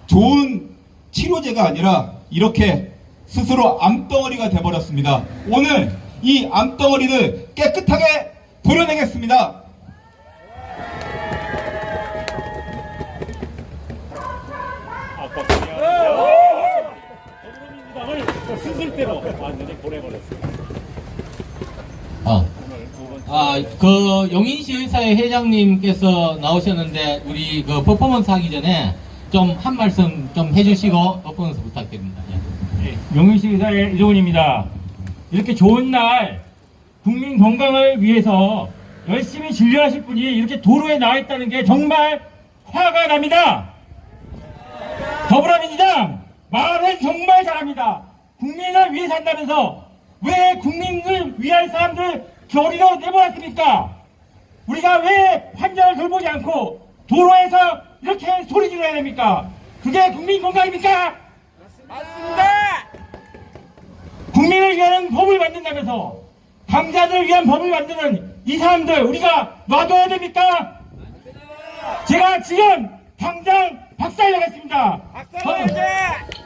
Speaker 9: 좋은 치료제가 아니라 이렇게 스스로 암덩어리가 돼버렸습니다. 오늘 이 암덩어리를 깨끗하게 도려내겠습니다.
Speaker 5: 그 용인시 의사회 회장님께서 나오셨는데 우리 그 퍼포먼스 하기 전에 좀 한 말씀 좀 해주시고 퍼포먼스 부탁드립니다.
Speaker 10: 용인시 의사의 이종훈입니다. 이렇게 좋은 날 국민 건강을 위해서 열심히 진료하실 분이 이렇게 도로에 나와 있다는 게 정말 화가 납니다. 더불어민주당 말은 정말 잘합니다. 국민을 위해 산다면서 왜 국민을 위할 사람들 거리로 내보냈습니까? 우리가 왜 환자를 돌보지 않고 도로에서 이렇게 소리 질러야 됩니까? 그게 국민 건강입니까? 맞습니다. 국민을 위한 법을 만든다면서 강자들을 위한 법을 만드는 이 사람들 우리가 놔둬야 됩니까? 제가 지금 당장 박살내겠습니다.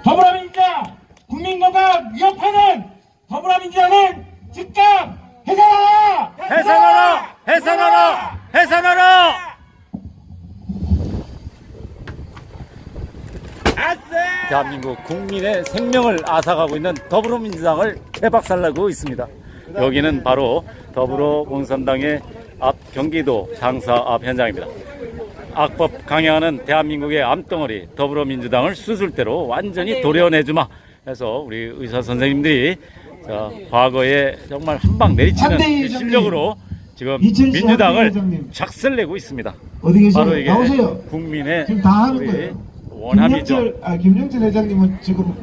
Speaker 10: 더불어민주당 국민건강 위협하는 더불어민주당은 즉각 해산하라!
Speaker 2: 해산하라! 해산하라! 해산하라! 대한민국 국민의 생명을 앗아가고 있는 더불어민주당을 개박살내고 있습니다. 여기는 바로 더불어공산당의 앞 경기도 당사 앞 현장입니다. 악법 강행하는 대한민국의 암덩어리 더불어민주당을 수술대로 완전히 도려내주마 해서 우리 의사 선생님들이 과거에 정말 한 방 내리치는 그 실력으로 지금 민주당을 작살내고 있습니다.
Speaker 4: 어디 계세요?
Speaker 2: 바로 이게
Speaker 4: 나오세요.
Speaker 2: 국민의
Speaker 4: 지금 다 하는
Speaker 2: 우리
Speaker 4: 거예요.
Speaker 2: 원함이죠.
Speaker 4: 김영철 회장님은 지금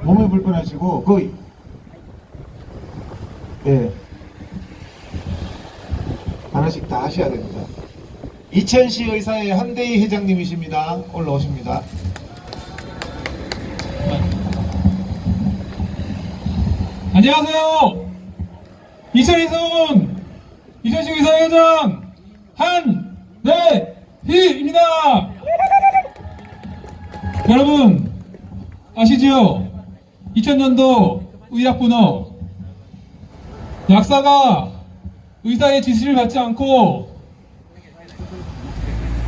Speaker 4: 몸에 불편하시고 거의 하나씩 다 하셔야 됩니다. 이천시 의사의 한대희 회장님이십니다. 올라오십니다.
Speaker 8: 안녕하세요. 이천시 의사회장 한대희입니다. 여러분 아시죠? 2000년도 의약분호 약사가 의사의 지시를 받지 않고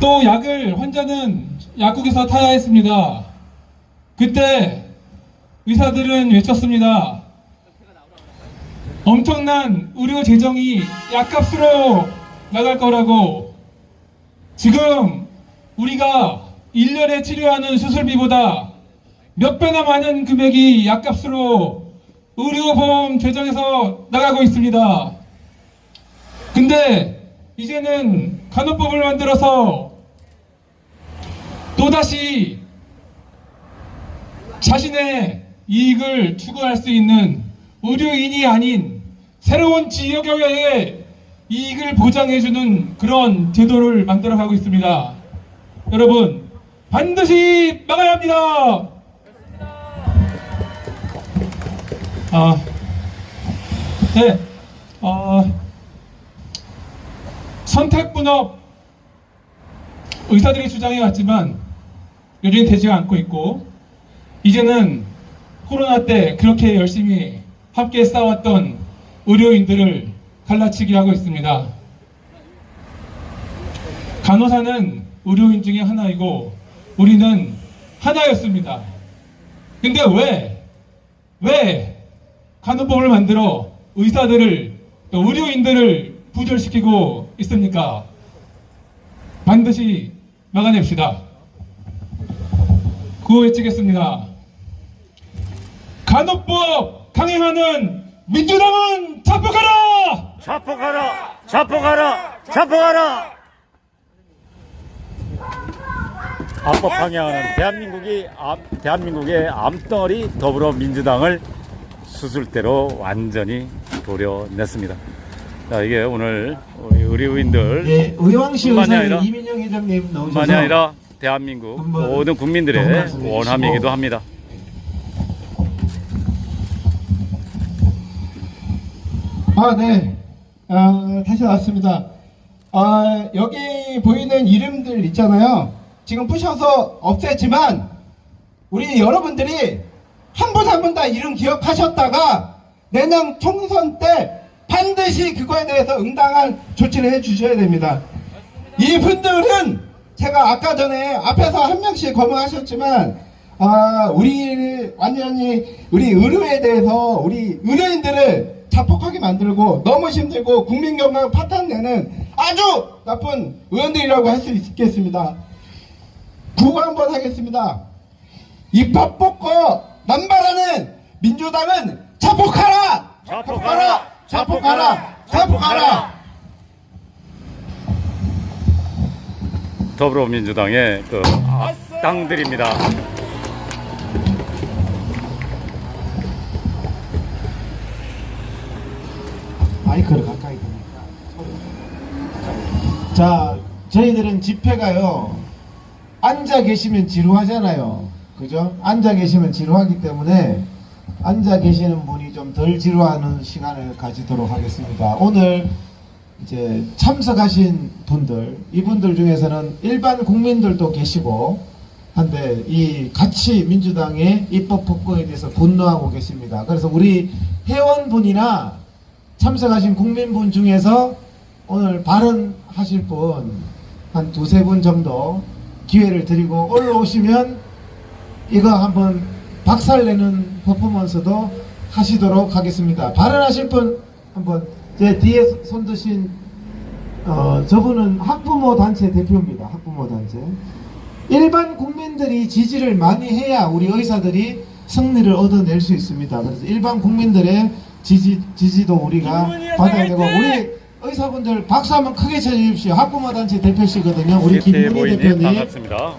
Speaker 8: 또 약을 환자는 약국에서 타야 했습니다. 그때 의사들은 외쳤습니다. 엄청난 의료 재정이 약값으로 나갈 거라고. 지금 우리가 1년에 치료하는 수술비보다 몇 배나 많은 금액이 약값으로 의료보험 재정에서 나가고 있습니다. 근데 이제는 간호법을 만들어서 또다시 자신의 이익을 추구할 수 있는 의료인이 아닌 새로운 지역의 이익을 보장해주는 그런 제도를 만들어가고 있습니다. 여러분 반드시 막아야 합니다. 선택분업 의사들이 주장해왔지만 여전히 되지가 않고 있고, 이제는 코로나 때 그렇게 열심히 함께 싸웠던 의료인들을 갈라치기 하고 있습니다. 간호사는 의료인 중에 하나이고 우리는 하나였습니다. 근데 왜 간호법을 만들어 의사들을 또 의료인들을 부절시키고 있습니까? 반드시 막아냅시다. 구호 외치겠습니다. 간호법 강행하는 민주당은 자폭하라!
Speaker 2: 자폭하라! 자폭하라! 자폭하라! 악법 강행하는 대한민국의 암덩어리 더불어민주당을 수술대로 완전히 도려냈습니다. 자, 이게 오늘 우리 의료인들
Speaker 4: 의왕시
Speaker 2: 뿐만이
Speaker 4: 의사의
Speaker 2: 아니라,
Speaker 4: 이민영 회장님 나오셔서
Speaker 2: 뿐만이 아니라 대한민국 모든 국민들의 원함이기도 합니다.
Speaker 6: 네. 다시 나왔습니다. 여기 보이는 이름들 있잖아요. 지금 부셔서 없앴지만, 우리 여러분들이 한 분 한 분 다 이름 기억하셨다가, 내년 총선 때 반드시 그거에 대해서 응당한 조치를 해 주셔야 됩니다. 이분들은 제가 아까 전에 앞에서 한 명씩 거명하셨지만, 완전히 우리 의료에 대해서 우리 의료인들을 자폭하게 만들고 너무 힘들고 국민 건강 파탄내는 아주 나쁜 의원들이라고 할 수 있겠습니다. 구호 한번 하겠습니다. 입법 뽑고 남발하는 민주당은 자폭하라! 자폭하라! 자폭하라! 자폭하라!
Speaker 2: 더불어민주당의 그 악당들입니다.
Speaker 4: 마이크를 가까이 대니까. 자, 저희들은 집회가요, 앉아 계시면 지루하잖아요. 그죠? 앉아 계시면 지루하기 때문에 앉아 계시는 분이 좀 덜 지루하는 시간을 가지도록 하겠습니다. 오늘 이제 참석하신 분들, 이분들 중에서는 일반 국민들도 계시고 한데, 이 같이 민주당의 입법 폭거에 대해서 분노하고 계십니다. 그래서 우리 회원분이나 참석하신 국민분 중에서 오늘 발언하실 분 한 두세 분 정도 기회를 드리고 올라오시면 이거 한번 박살내는 퍼포먼스도 하시도록 하겠습니다. 발언하실 분 한번, 제 뒤에 손 드신 저분은 학부모 단체 대표입니다. 학부모 단체. 일반 국민들이 지지를 많이 해야 우리 의사들이 승리를 얻어낼 수 있습니다. 그래서 일반 국민들의 지지도 우리가 받아야 되고, 우리 의사분들 박수 한번 크게 쳐주십시오. 학부모 단체 대표시거든요. 우리 김문희 대표님.
Speaker 2: 반갑습니다.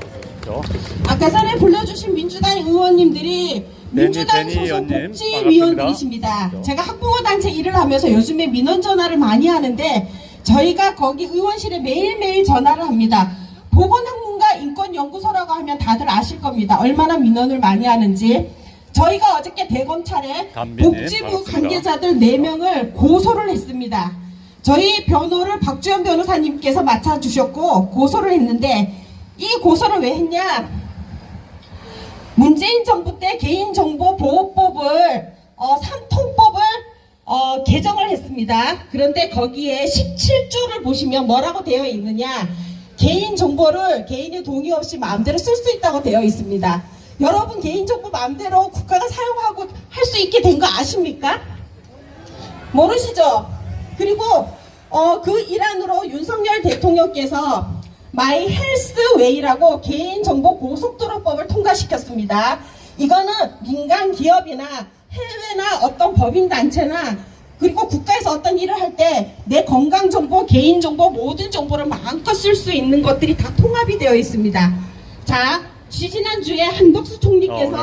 Speaker 11: 아까 전에 불러주신 민주당 의원님들이 민주당 소속 복지위원들이십니다. 제가 학부모 단체 일을 하면서 요즘에 민원 전화를 많이 하는데, 저희가 거기 의원실에 매일매일 전화를 합니다. 보건학문과 인권연구소라고 하면 다들 아실 겁니다. 얼마나 민원을 많이 하는지. 저희가 어저께 대검찰에 복지부 관계자들 4명을 고소를 했습니다. 저희 변호를 박주현 변호사님께서 맡아주셨고 고소를 했는데, 이 고소를 왜 했냐? 문재인 정부 때 개인정보보호법을 3통법을 개정을 했습니다. 그런데 거기에 17조를 보시면 뭐라고 되어 있느냐? 개인정보를 개인의 동의 없이 마음대로 쓸 수 있다고 되어 있습니다. 여러분, 개인정보 마음대로 국가가 사용하고 할 수 있게 된 거 아십니까? 모르시죠? 그리고 그 일환으로 윤석열 대통령께서 마이 헬스웨이라고 개인정보 고속도로법을 통과시켰습니다. 이거는 민간 기업이나 해외나 어떤 법인단체나 그리고 국가에서 어떤 일을 할 때 내 건강정보, 개인정보, 모든 정보를 마음껏 쓸 수 있는 것들이 다 통합이 되어 있습니다. 자, 지지난주에 한덕수 총리께서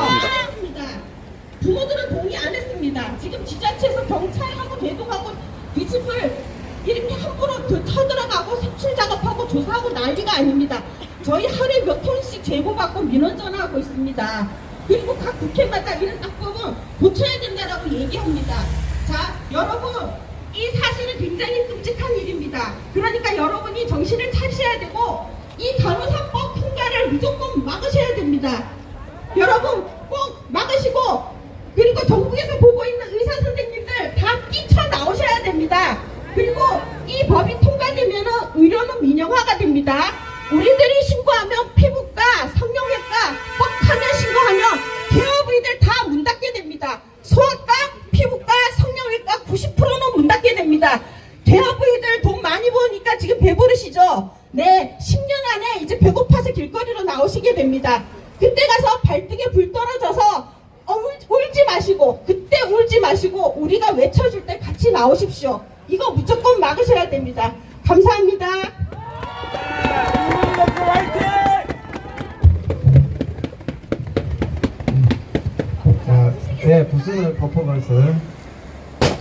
Speaker 11: 부모들은 동의 안 했습니다. 지금 지자체에서 경찰하고 대동하고 뒤집을 이렇게 함부로 쳐들어가고 색출 작업하고 조사하고 난리가 아닙니다. 저희 하루에 몇 톤씩 제보받고 민원 전화하고 있습니다. 그리고 각 국회마다 이런 악법은 고쳐야 된다라고 얘기합니다. 자, 여러분, 이 사실은 굉장히 끔찍한 일입니다. 그러니까 여러분이 정신을 차리셔야 되고 이 간호사법 통과를 무조건 막으셔야 됩니다. 여러분 꼭 막으시고, 그리고 전국에서 보고 있는 의사 선생님들 다 뛰쳐나오셔야 됩니다. 그리고 이 법이 통과되면 의료는 민영화가 됩니다. 우리들이 신고하면 피부과, 성형외과, 뻑하면 신고하면 개업의들 다 문 닫게 됩니다. 소아과, 피부과, 성형외과 90%는 문 닫게 됩니다. 대업의들 돈 많이 버니까 지금 배부르시죠? 네, 10년 안에 이제 배고파서 길거리로 나오시게 됩니다. 그때 가서 발등에 불 떨어져서 울지 마시고, 그때 울지 마시고 우리가 외쳐줄 때 같이 나오십시오. 이거 무조건 막으셔야 됩니다. 감사합니다.
Speaker 4: 네, 부수는 퍼포먼스. 네,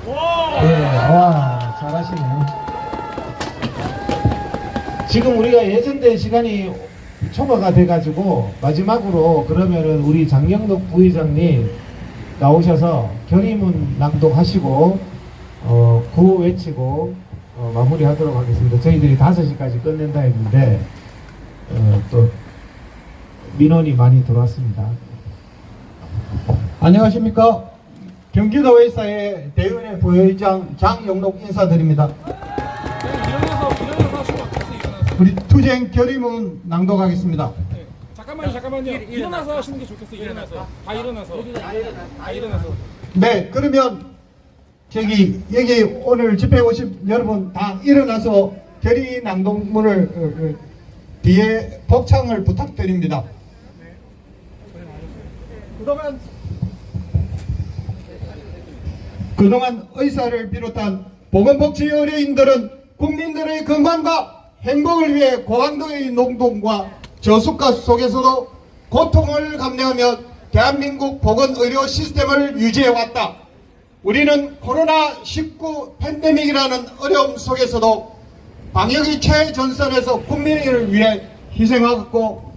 Speaker 4: 와, 잘하시네요. 지금 우리가 예정된 시간이 초과가 돼가지고 마지막으로 그러면은 우리 장영덕 부회장님 나오셔서 결의문 낭독하시고 구호 외치고 마무리하도록 하겠습니다. 저희들이 5시까지 끝낸다 했는데 또 민원이 많이 들어왔습니다.
Speaker 12: 안녕하십니까. 경기도의사의 대의원회 부회장 장영록 인사드립니다. 우리 투쟁 결의문 낭독하겠습니다.
Speaker 8: 잠깐만요. 일어나서 하시는 게 좋겠어요. 일어나서. 다 일어나서.
Speaker 12: 네, 그러면 여기 오늘 집회에 오신 여러분 다 일어나서 결의 낭독문을 뒤에 복창을 부탁드립니다. 그동안 의사를 비롯한 보건복지 의료인들은 국민들의 건강과 행복을 위해 고강도의 노동과 저수가 속에서도 고통을 감내하며 대한민국 보건의료 시스템을 유지해왔다. 우리는 코로나19 팬데믹이라는 어려움 속에서도 방역의 최전선에서 국민을 위해 희생하고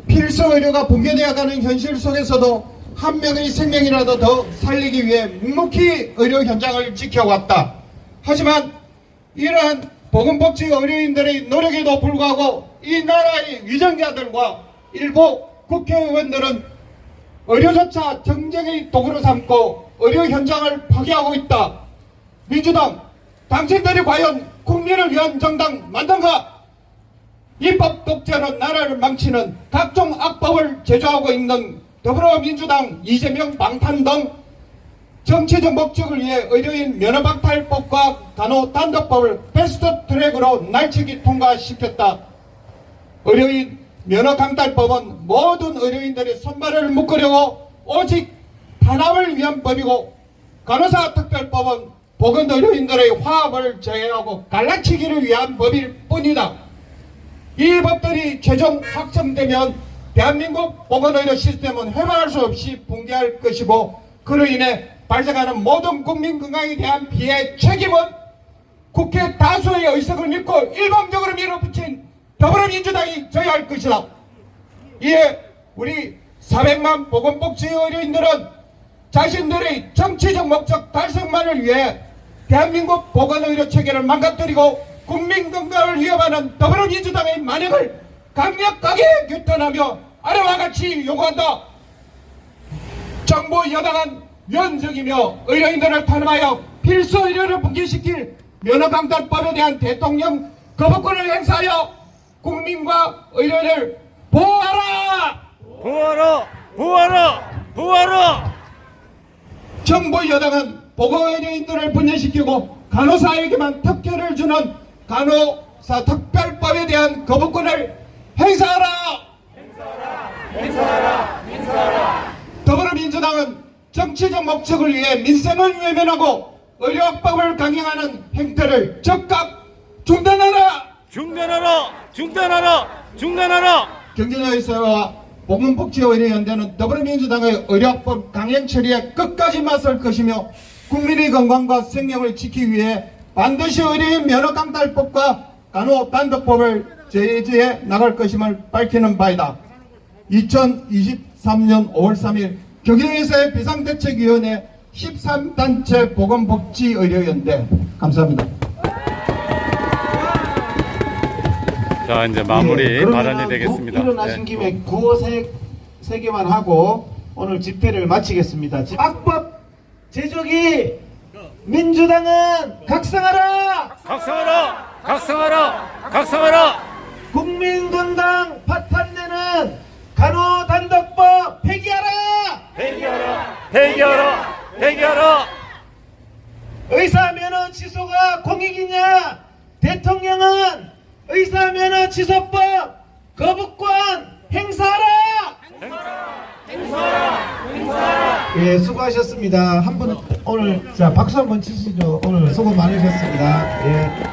Speaker 12: 필수 의료가 붕괴되어가는 현실 속에서도 한 명의 생명이라도 더 살리기 위해 묵묵히 의료 현장을 지켜왔다. 하지만 이러한 보건복지 의료인들의 노력에도 불구하고 이 나라의 위정자들과 일부 국회의원들은 의료조차 정쟁의 도구로 삼고 의료 현장을 파괴하고 있다. 민주당, 당신들이 과연 국민을 위한 정당 만든가? 입법 독재로 나라를 망치는 각종 악법을 제조하고 있는 더불어민주당, 이재명 방탄 등 정치적 목적을 위해 의료인 면허박탈법과 간호단독법을 패스트트랙으로 날치기 통과시켰다. 의료인 면허강탈법은 모든 의료인들의 손발을 묶으려고 오직 탄압을 위한 법이고, 간호사 특별법은 보건의료인들의 화합을 저해하고 갈라치기를 위한 법일 뿐이다. 이 법들이 최종 확정되면 대한민국 보건의료 시스템은 회방할 수 없이 붕괴할 것이고, 그로 인해 발생하는 모든 국민 건강에 대한 피해 책임은 국회 다수의 의석을 믿고 일방적으로 밀어붙인 더불어민주당이 져야 할 것이다. 이에 우리 400만 보건복지 의료인들은 자신들의 정치적 목적 달성만을 위해 대한민국 보건의료 체계를 망가뜨리고 국민 건강을 위협하는 더불어민주당의 만행을 강력하게 규탄하며 아래와 같이 요구한다. 정부 여당은 위헌적이며 의료인들을 탄압하여 필수 의료를 붕괴시킬 면허강탈법에 대한 대통령 거부권을 행사하여 국민과 의료를 보호하라! 보호하라! 정부 여당은 보건의료인들을 분열시키고 간호사에게만 특혜를 주는 간호사 특별법에 대한 거부권을 행사하라! 더불어민주당은 정치적 목적을 위해 민생을 외면하고 의료학법을 강행하는 행태를 즉각 중단하라! 경기도의사와 보건복지의료연대는 더불어민주당의 의료학법 강행 처리에 끝까지 맞설 것이며 국민의 건강과 생명을 지키기 위해 반드시 의료인 면허강탈법과 간호단독법을 제재해 나갈 것임을 밝히는 바이다. 2023년 5월 3일 경기도의사의 비상대책위원회 13단체 보건복지의료연대. 감사합니다.
Speaker 2: 자, 이제 마무리 발언이 되겠습니다.
Speaker 4: 일어나신 김에 구호 세 개만 하고 오늘 집회를 마치겠습니다. 악법 제조기 민주당은 각성하라! 국민건강 파탄내는 간호단독법 폐기하라! 의사면허 취소가 공익이냐? 대통령은 의사면허 취소법 거부권 행사하라! 예, 수고하셨습니다. 한 분 오늘 자 박수 한번 치시죠. 오늘 수고 많으셨습니다. 예.